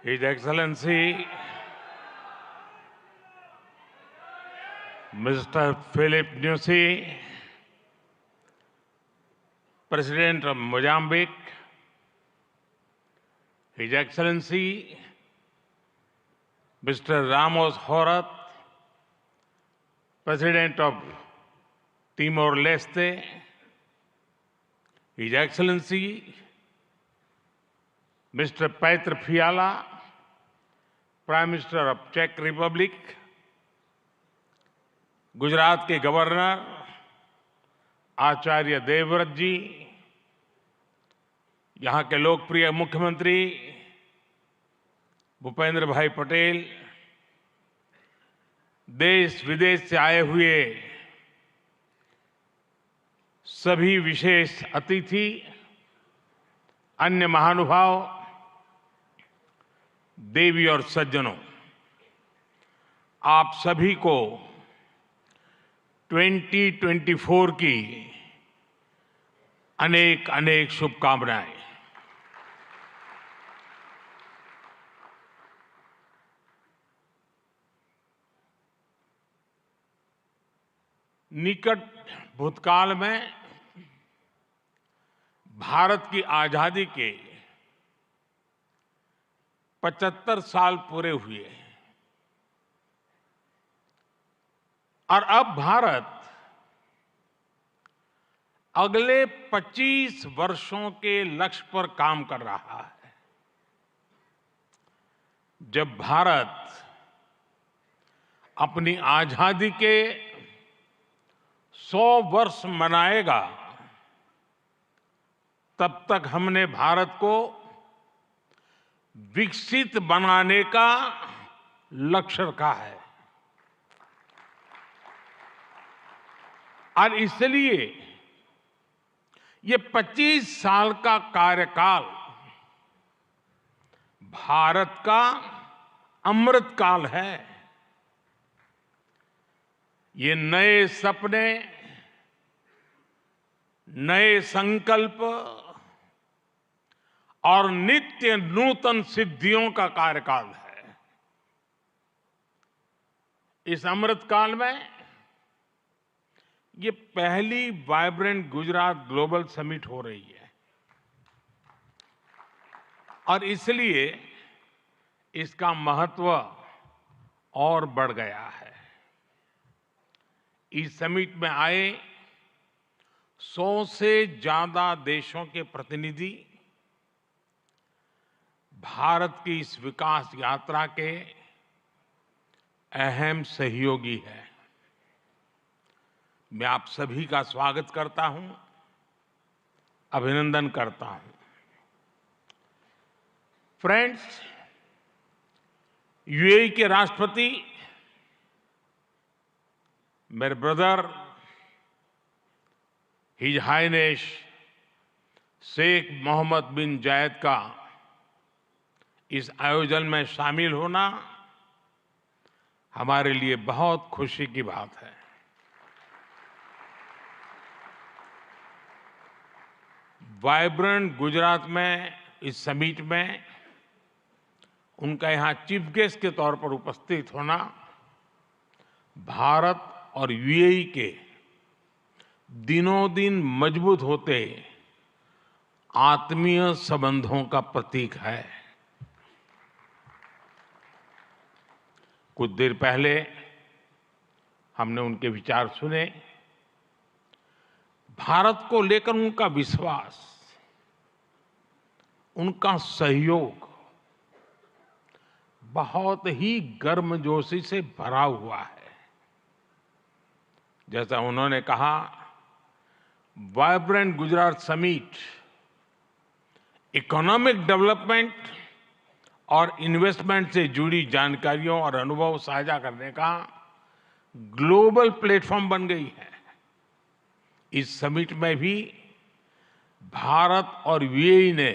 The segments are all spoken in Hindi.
His Excellency Mr. Philip Nyusi, President of Mozambique, His Excellency Mr. Ramos Horat, President of Timor-Leste, His Excellency Mr. Petr Fiala, Prime Minister of Czech Republic, Gujarat के गवर्नर आचार्य देवव्रत जी, यहाँ के लोकप्रिय मुख्यमंत्री भूपेंद्र भाई पटेल, देश विदेश से आए हुए सभी विशेष अतिथि, अन्य महानुभाव, देवी और सज्जनों, आप सभी को 2024 की अनेक अनेक शुभकामनाएं। निकट भूतकाल में भारत की आजादी के 75 साल पूरे हुए और अब भारत अगले 25 वर्षों के लक्ष्य पर काम कर रहा है। जब भारत अपनी आजादी के 100 वर्ष मनाएगा, तब तक हमने भारत को विकसित बनाने का लक्ष्य रखा है और इसलिए ये 25 साल का कार्यकाल भारत का अमृत काल है। ये नए सपने, नए संकल्प और नित्य नूतन सिद्धियों का कार्यकाल है। इस अमृत काल में ये पहली वाइब्रेंट गुजरात ग्लोबल समिट हो रही है और इसलिए इसका महत्व और बढ़ गया है। इस समिट में आए 100 से ज्यादा देशों के प्रतिनिधि भारत की इस विकास यात्रा के अहम सहयोगी हैं। मैं आप सभी का स्वागत करता हूं, अभिनंदन करता हूं। फ्रेंड्स, यूएई के राष्ट्रपति मेरे brother his highness Sheikh Mohammed bin Zayed का इस आयोजन में शामिल होना हमारे लिए बहुत खुशी की बात है। वाइब्रेंट गुजरात में इस समिट में उनका यहां चीफ गेस्ट के तौर पर उपस्थित होना भारत और यूएई के दिनों दिन मजबूत होते आत्मीय संबंधों का प्रतीक है। कुछ देर पहले हमने उनके विचार सुने। भारत को लेकर उनका विश्वास, उनका सहयोग बहुत ही गर्मजोशी से भरा हुआ है। जैसा उन्होंने कहा, vibrant Gujarat summit economic development और इन्वेस्टमेंट से जुड़ी जानकारियों और अनुभव साझा करने का ग्लोबल प्लेटफॉर्म बन गई है। इस समिट में भी भारत और यूएई ने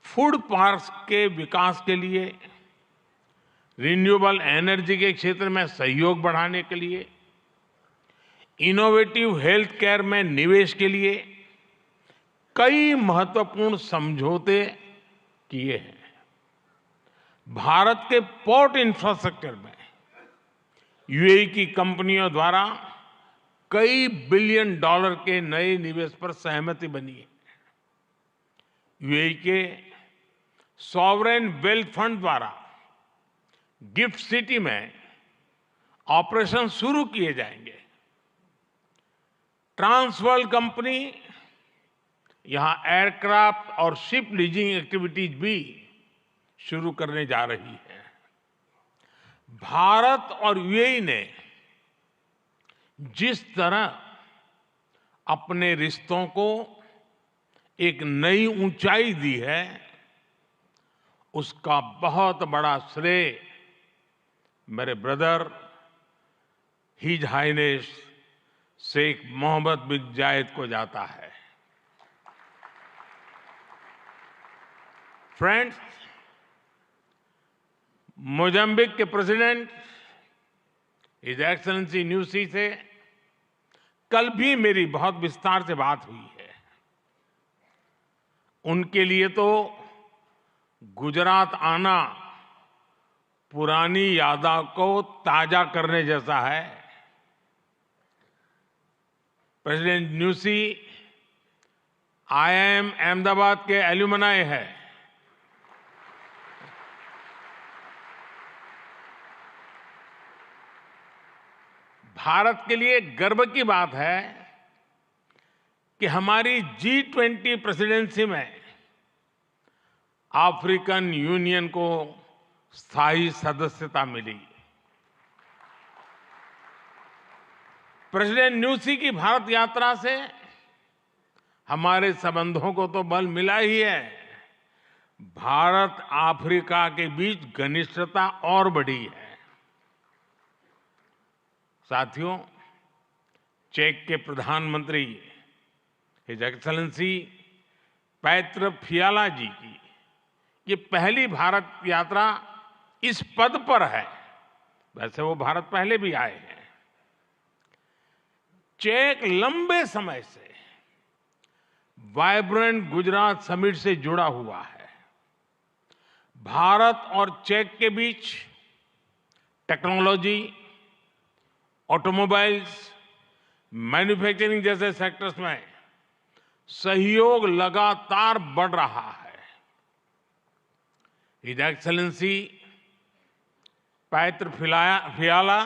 फूड पार्क्स के विकास के लिए, रिन्यूएबल एनर्जी के क्षेत्र में सहयोग बढ़ाने के लिए, इनोवेटिव हेल्थ केयर में निवेश के लिए कई महत्वपूर्ण समझौते किए हैं। भारत के पोर्ट इंफ्रास्ट्रक्चर में यूएई की कंपनियों द्वारा कई बिलियन डॉलर के नए निवेश पर सहमति बनी है। यूएई के सॉवरेन वेल्थ फंड द्वारा गिफ्ट सिटी में ऑपरेशन शुरू किए जाएंगे। ट्रांसवर्ल्ड कंपनी यहां एयरक्राफ्ट और शिप लीजिंग एक्टिविटीज भी शुरू करने जा रही है। भारत और यूएई ने जिस तरह अपने रिश्तों को एक नई ऊंचाई दी है, उसका बहुत बड़ा श्रेय मेरे brother his highness Sheikh Mohammed bin Zayed को जाता है। फ्रेंड्स, मोजाम्बिक के प्रेसिडेंट हिज एक्सेलेंसी न्यूसी से कल भी मेरी बहुत विस्तार से बात हुई है। उनके लिए तो गुजरात आना पुरानी यादों को ताजा करने जैसा है। प्रेसिडेंट न्यूसी आईआईएम अहमदाबाद के एल्यूमनाई है। भारत के लिए गर्व की बात है कि हमारी G20 प्रेसिडेंसी में अफ्रीकन यूनियन को स्थायी सदस्यता मिली। प्रेसिडेंट न्यूसी की भारत यात्रा से हमारे संबंधों को तो बल मिला ही है, भारत अफ्रीका के बीच घनिष्ठता और बढ़ी है। साथियों, चेक के प्रधानमंत्री हिज एक्सेलेंसी पैत्र फियाला जी की ये पहली भारत यात्रा इस पद पर है। वैसे वो भारत पहले भी आए हैं। चेक लंबे समय से वाइब्रेंट गुजरात समिट से जुड़ा हुआ है। भारत और चेक के बीच टेक्नोलॉजी, ऑटोमोबाइल्स, मैन्युफैक्चरिंग जैसे सेक्टर्स में सहयोग लगातार बढ़ रहा है। हिज एक्सेलेंसी पैत्र फियाला,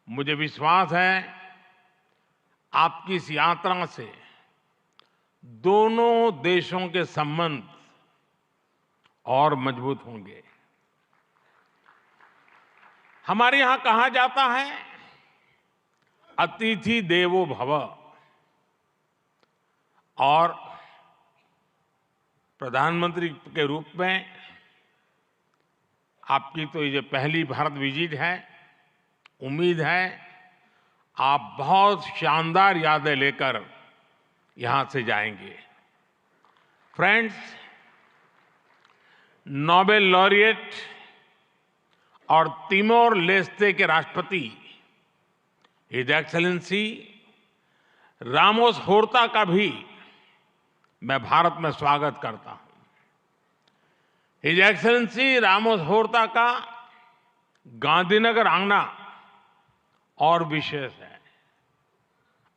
मुझे विश्वास है आपकी इस यात्रा से दोनों देशों के संबंध और मजबूत होंगे। हमारे यहां कहा जाता है, अतिथि देवो भव, और प्रधानमंत्री के रूप में आपकी तो ये पहली भारत विजिट है। उम्मीद है आप बहुत शानदार यादें लेकर यहां से जाएंगे। फ्रेंड्स, नोबेल लॉरिएट और तिमोर लेस्ते के राष्ट्रपति हिज एक्सेलेंसी रामोस होर्ता का भी मैं भारत में स्वागत करता हूं। हिज एक्सेलेंसी रामोस होर्ता का गांधीनगर आना और विशेष है।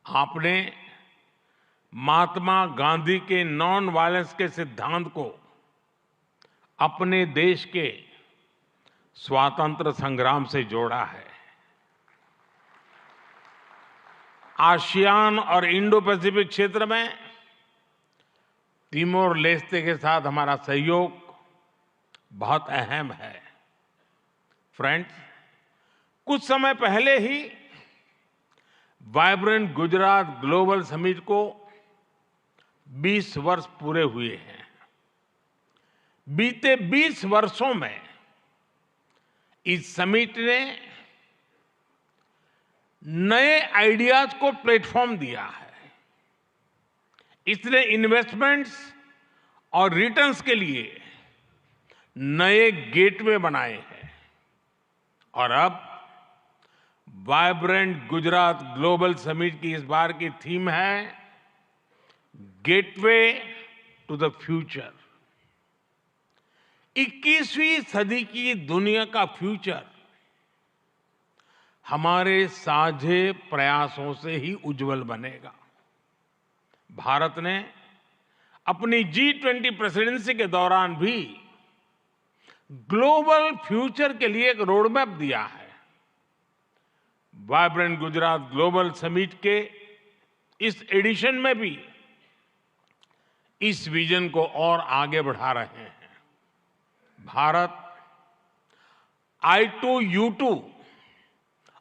आपने महात्मा गांधी के नॉन वायलेंस के सिद्धांत को अपने देश के स्वातंत्र संग्राम से जोड़ा है। आसियान और इंडो पैसिफिक क्षेत्र में तिमोर लेस्ते के साथ हमारा सहयोग बहुत अहम है। फ्रेंड्स, कुछ समय पहले ही वाइब्रेंट गुजरात ग्लोबल समिट को 20 वर्ष पूरे हुए हैं। बीते 20 वर्षों में इस समिट ने नए आइडियाज को प्लेटफॉर्म दिया है। इसने इन्वेस्टमेंट्स और रिटर्न्स के लिए नए गेटवे बनाए हैं। और अब वाइब्रेंट गुजरात ग्लोबल समिट की इस बार की थीम है गेटवे टू द फ्यूचर। 21वीं सदी की दुनिया का फ्यूचर हमारे साझे प्रयासों से ही उज्जवल बनेगा। भारत ने अपनी G20 प्रेसिडेंसी के दौरान भी ग्लोबल फ्यूचर के लिए एक रोड मैप दिया है। वाइब्रेंट गुजरात ग्लोबल समिट के इस एडिशन में भी इस विजन को और आगे बढ़ा रहे हैं। भारत I2U2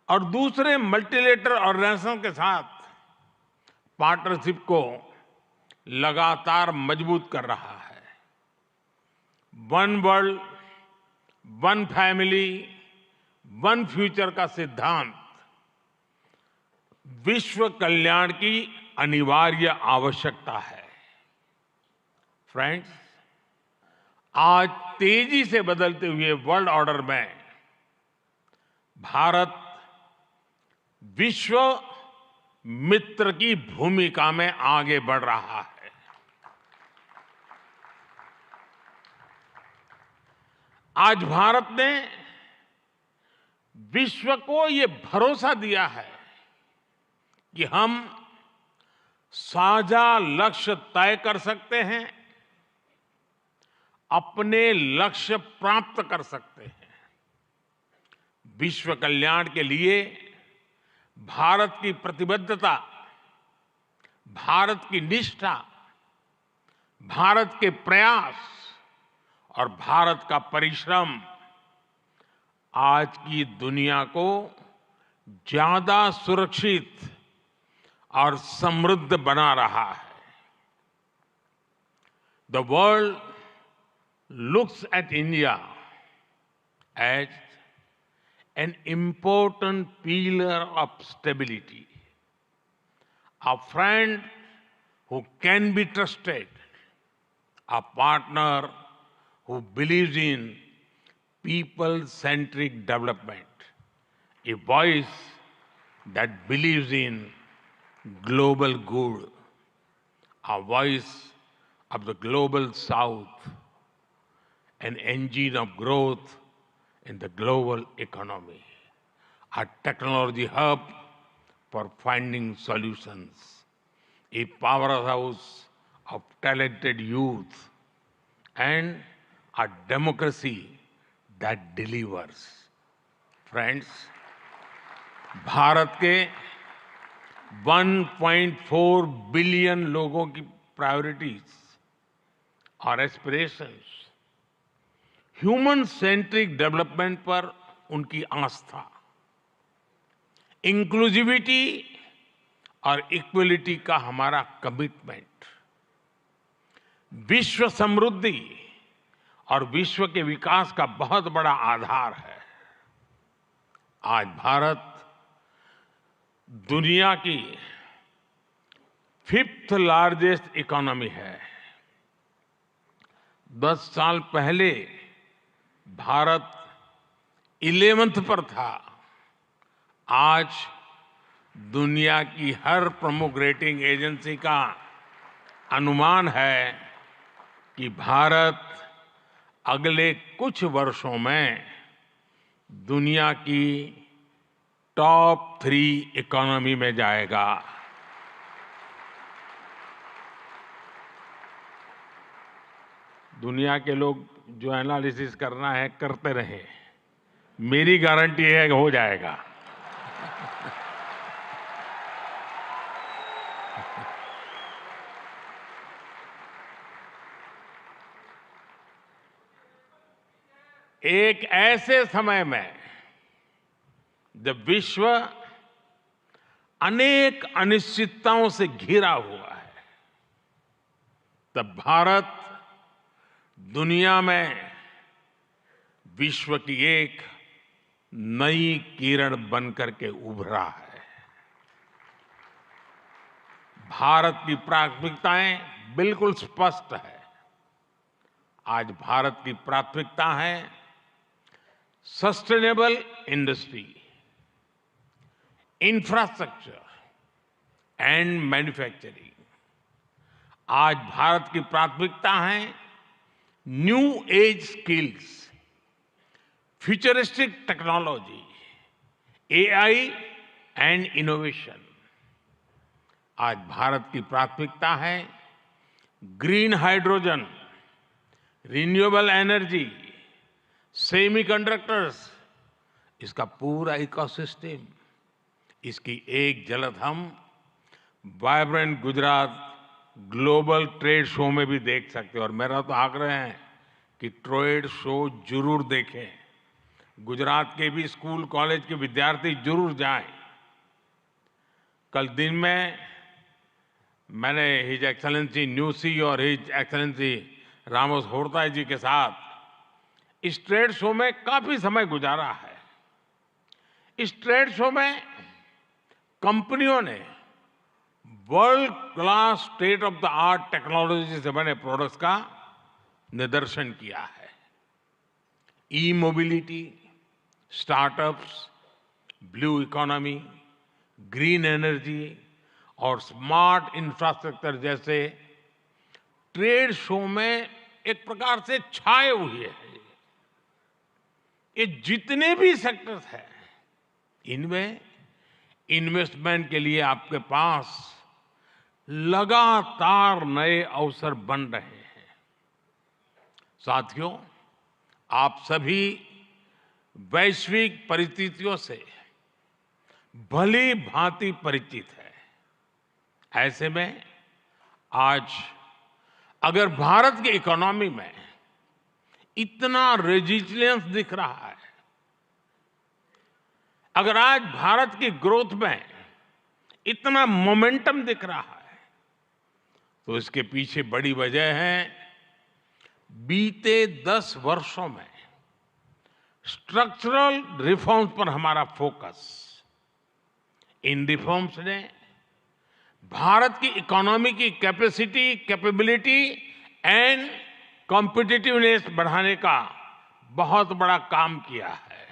और दूसरे मल्टीलेटरल ऑर्गेनाइजेशन के साथ पार्टनरशिप को लगातार मजबूत कर रहा है। One world, one family, one future का सिद्धांत विश्व कल्याण की अनिवार्य आवश्यकता है। फ्रेंड्स, आज तेजी से बदलते हुए वर्ल्ड ऑर्डर में भारत विश्व मित्र की भूमिका में आगे बढ़ रहा है। आज भारत ने विश्व को ये भरोसा दिया है कि हम साझा लक्ष्य तय कर सकते हैं, अपने लक्ष्य प्राप्त कर सकते हैं। विश्व कल्याण के लिए भारत की प्रतिबद्धता, भारत की निष्ठा, भारत के प्रयास और भारत का परिश्रम आज की दुनिया को ज्यादा सुरक्षित और समृद्ध बना रहा है। The world looks at India as an important pillar of stability, a friend who can be trusted, a partner who believes in people-centric development, a voice that believes in global good, a voice of the global South, an engine of growth in the global economy, a technology hub for finding solutions, a powerhouse of talented youth, and a democracy that delivers. Friends, Bharat के 1.4 बिलियन लोगों की प्रायोरिटीज और एस्पिरेशंस, ह्यूमन सेंट्रिक डेवलपमेंट पर उनकी आस्था, इंक्लूसिविटी और इक्वलिटी का हमारा कमिटमेंट, विश्व समृद्धि और विश्व के विकास का बहुत बड़ा आधार है। आज भारत दुनिया की 5th लार्जेस्ट इकोनॉमी है। 10 साल पहले भारत 11th पर था। आज दुनिया की हर प्रमुख रेटिंग एजेंसी का अनुमान है कि भारत अगले कुछ वर्षों में दुनिया की टॉप 3 इकोनॉमी में जाएगा। दुनिया के लोग जो एनालिसिस करना है करते रहे, मेरी गारंटी है कि हो जाएगा। एक ऐसे समय में जब विश्व अनेक अनिश्चितताओं से घिरा हुआ है, तब भारत दुनिया में विश्व की एक नई किरण बनकर के उभरा है। भारत की प्राथमिकताएं बिल्कुल स्पष्ट है। आज भारत की प्राथमिकता है sustainable industry, infrastructure and manufacturing. आज भारत की प्राथमिकता है new age skills, futuristic technology, AI and innovation. आज भारत की प्राथमिकता है green hydrogen, renewable energy, semiconductors, इसका पूरा इकोसिस्टम। इसकी एक झलक हम vibrant Gujarat global trade show में भी देख सकते हैं। और मेरा तो आग्रह है कि ट्रेड शो जरूर देखें। गुजरात के भी स्कूल कॉलेज के विद्यार्थी जरूर जाएं। कल दिन में मैंने हिज एक्सेलेंसी न्यूसी और हिज एक्सेलेंसी रामोस होर्ताई जी के साथ इस ट्रेड शो में काफी समय गुजारा है। इस ट्रेड शो में कंपनियों ने world class state of the art technology से बने प्रोडक्ट्स का निदर्शन किया है। E mobility, startups, blue economy, green energy और स्मार्ट इंफ्रास्ट्रक्चर जैसे ट्रेड शो में एक प्रकार से छाए हुए हैं। ये जितने भी सेक्टर्स हैं, इनमें इन्वेस्टमेंट के लिए आपके पास लगातार नए अवसर बन रहे हैं। साथियों, आप सभी वैश्विक परिस्थितियों से भली भांति परिचित है। ऐसे में आज अगर भारत की इकोनॉमी में इतना रेजिलियंस दिख रहा है, अगर आज भारत की ग्रोथ में इतना मोमेंटम दिख रहा है, तो इसके पीछे बड़ी वजह है बीते 10 वर्षों में स्ट्रक्चरल रिफॉर्म्स पर हमारा फोकस। इन रिफॉर्म्स ने भारत की इकोनॉमी की कैपेसिटी, कैपेबिलिटी एंड कॉम्पिटिटिवनेस बढ़ाने का बहुत बड़ा काम किया है।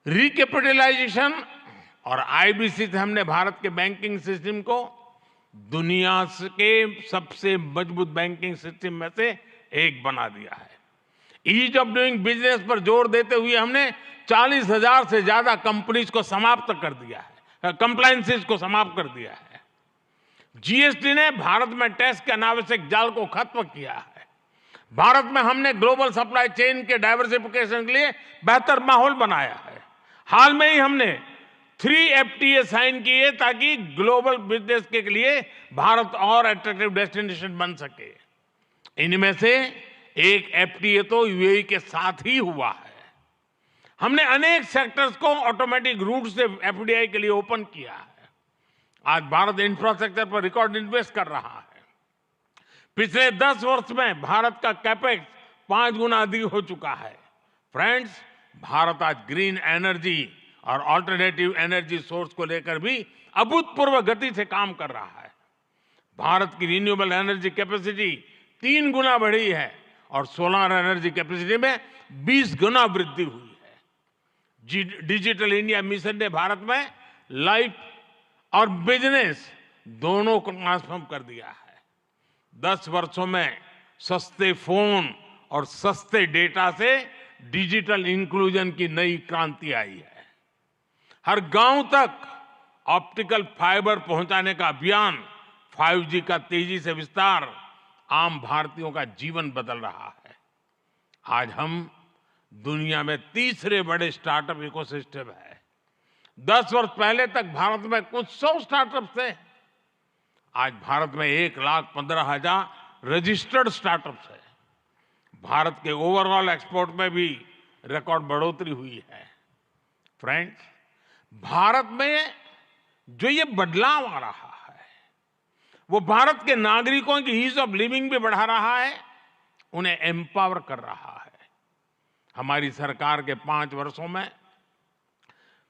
रिकैपिटलाइजेशन और आईबीसी से हमने भारत के बैंकिंग सिस्टम को दुनिया के सबसे मजबूत बैंकिंग सिस्टम में से एक बना दिया है। ईज ऑफ डूइंग बिजनेस पर जोर देते हुए हमने 40,000 से ज्यादा कंपनीज को समाप्त कर दिया है, कंप्लायंसेस को समाप्त कर दिया है। जीएसटी ने भारत में टैक्स के अनावश्यक जाल को खत्म किया है। भारत में हमने ग्लोबल सप्लाई चेन के डाइवर्सिफिकेशन के लिए बेहतर माहौल बनाया है। हाल में ही हमने 3 FTA साइन किए ताकि ग्लोबल बिजनेस के लिए भारत और अट्रैक्टिव डेस्टिनेशन बन सके। इनमें से एक FTA तो यूएई के साथ ही हुआ है। हमने अनेक सेक्टर्स को ऑटोमेटिक रूट से FDI के लिए ओपन किया है। आज भारत इंफ्रास्ट्रक्चर पर रिकॉर्ड इन्वेस्ट कर रहा है। पिछले 10 वर्ष में भारत का कैपेक्स 5 गुना अधिक हो चुका है। फ्रेंड्स, भारत आज ग्रीन एनर्जी और अल्टरनेटिव एनर्जी सोर्स को लेकर भी अभूतपूर्व गति से काम कर रहा है। भारत की रिन्यूएबल एनर्जी कैपेसिटी 3 गुना बढ़ी है और सोलर एनर्जी कैपेसिटी में 20 गुना वृद्धि हुई है। डिजिटल इंडिया मिशन ने भारत में लाइफ और बिजनेस दोनों को ट्रांसफॉर्म कर दिया है। 10 वर्षों में सस्ते फोन और सस्ते डेटा से डिजिटल इंक्लूजन की नई क्रांति आई है। हर गांव तक ऑप्टिकल फाइबर पहुंचाने का अभियान, 5G का तेजी से विस्तार आम भारतीयों का जीवन बदल रहा है। आज हम दुनिया में तीसरे बड़े स्टार्टअप इकोसिस्टम है। 10 वर्ष पहले तक भारत में कुछ 100 स्टार्टअप थे। आज भारत में 1,15,000 रजिस्टर्ड स्टार्टअप्स है। भारत के ओवरऑल एक्सपोर्ट में भी रिकॉर्ड बढ़ोतरी हुई है। फ्रेंड्स, भारत में जो ये बदलाव आ रहा है, वो भारत के नागरिकों की ईज ऑफ लिविंग भी बढ़ा रहा है, उन्हें एम्पावर कर रहा है। हमारी सरकार के 5 वर्षों में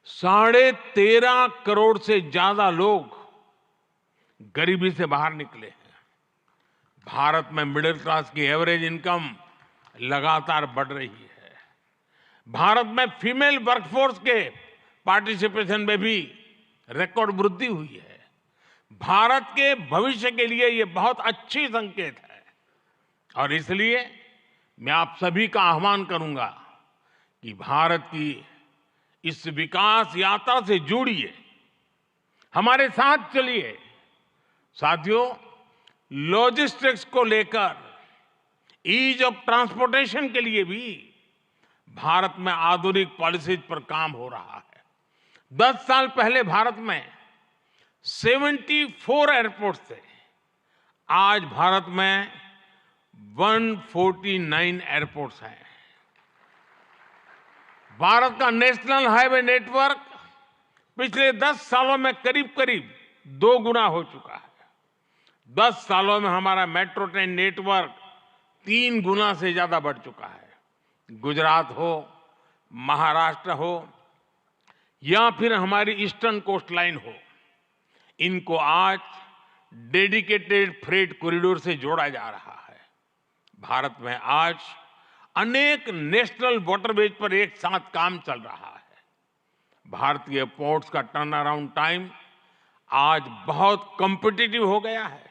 13.5 करोड़ से ज्यादा लोग गरीबी से बाहर निकले हैं। भारत में मिडिल क्लास की एवरेज इनकम लगातार बढ़ रही है। भारत में फीमेल वर्कफोर्स के पार्टिसिपेशन में भी रिकॉर्ड वृद्धि हुई है। भारत के भविष्य के लिए ये बहुत अच्छी संकेत है। और इसलिए मैं आप सभी का आह्वान करूंगा कि भारत की इस विकास यात्रा से जुड़िए, हमारे साथ चलिए। साथियों, लॉजिस्टिक्स को लेकर ईज ऑफ ट्रांसपोर्टेशन के लिए भी भारत में आधुनिक पॉलिसीज पर काम हो रहा है। 10 साल पहले भारत में 74 एयरपोर्ट थे। आज भारत में 149 एयरपोर्ट्स हैं। भारत का नेशनल हाईवे नेटवर्क पिछले 10 सालों में करीब करीब 2 गुना हो चुका है। 10 सालों में हमारा मेट्रो ट्रेन नेटवर्क 3 गुना से ज्यादा बढ़ चुका है। गुजरात हो, महाराष्ट्र हो या फिर हमारी ईस्टर्न कोस्ट लाइन हो, इनको आज डेडिकेटेड फ्रेट कॉरिडोर से जोड़ा जा रहा है। भारत में आज अनेक नेशनल वाटरवेज पर एक साथ काम चल रहा है। भारतीय पोर्ट्स का टर्न अराउंड टाइम आज बहुत कॉम्पिटिटिव हो गया है।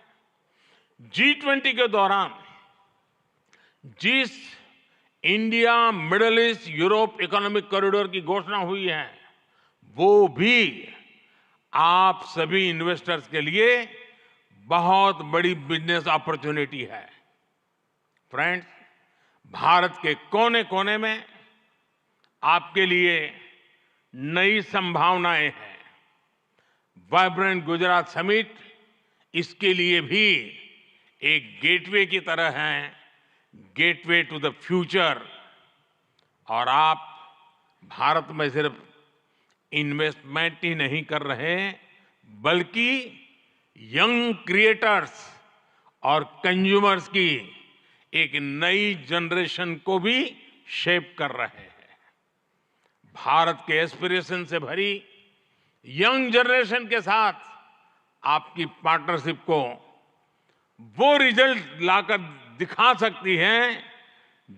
G20 के दौरान जिस India middle east Europe economic corridor की घोषणा हुई है, वो भी आप सभी इन्वेस्टर्स के लिए बहुत बड़ी बिजनेस अपॉर्चुनिटी है। फ्रेंड्स, भारत के कोने कोने में आपके लिए नई संभावनाएं हैं। वाइब्रेंट गुजरात समिट इसके लिए भी एक गेटवे की तरह है, गेटवे टू द फ्यूचर। और आप भारत में सिर्फ इन्वेस्टमेंट ही नहीं कर रहे, बल्कि यंग क्रिएटर्स और कंज्यूमर्स की एक नई जनरेशन को भी शेप कर रहे हैं। भारत के एस्पिरेशन से भरी यंग जनरेशन के साथ आपकी पार्टनरशिप को वो रिजल्ट लाकर दिखा सकती है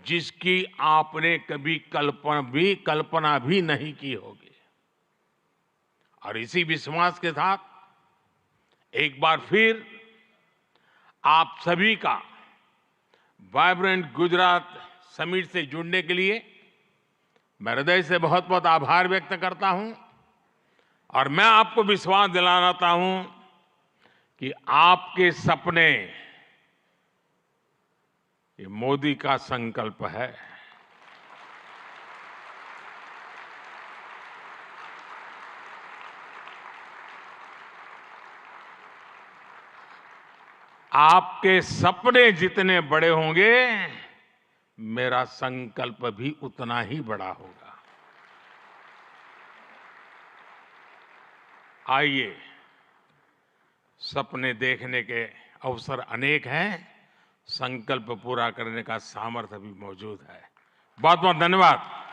जिसकी आपने कभी कल्पना भी नहीं की होगी। और इसी विश्वास के साथ एक बार फिर आप सभी का वाइब्रेंट गुजरात समिट से जुड़ने के लिए मैं हृदय से बहुत बहुत आभार व्यक्त करता हूं। और मैं आपको विश्वास दिलाना चाहता हूं कि आपके सपने ये मोदी का संकल्प है। आपके सपने जितने बड़े होंगे, मेरा संकल्प भी उतना ही बड़ा होगा। आइए, सपने देखने के अवसर अनेक हैं, संकल्प पूरा करने का सामर्थ्य भी मौजूद है। बहुत बहुत धन्यवाद।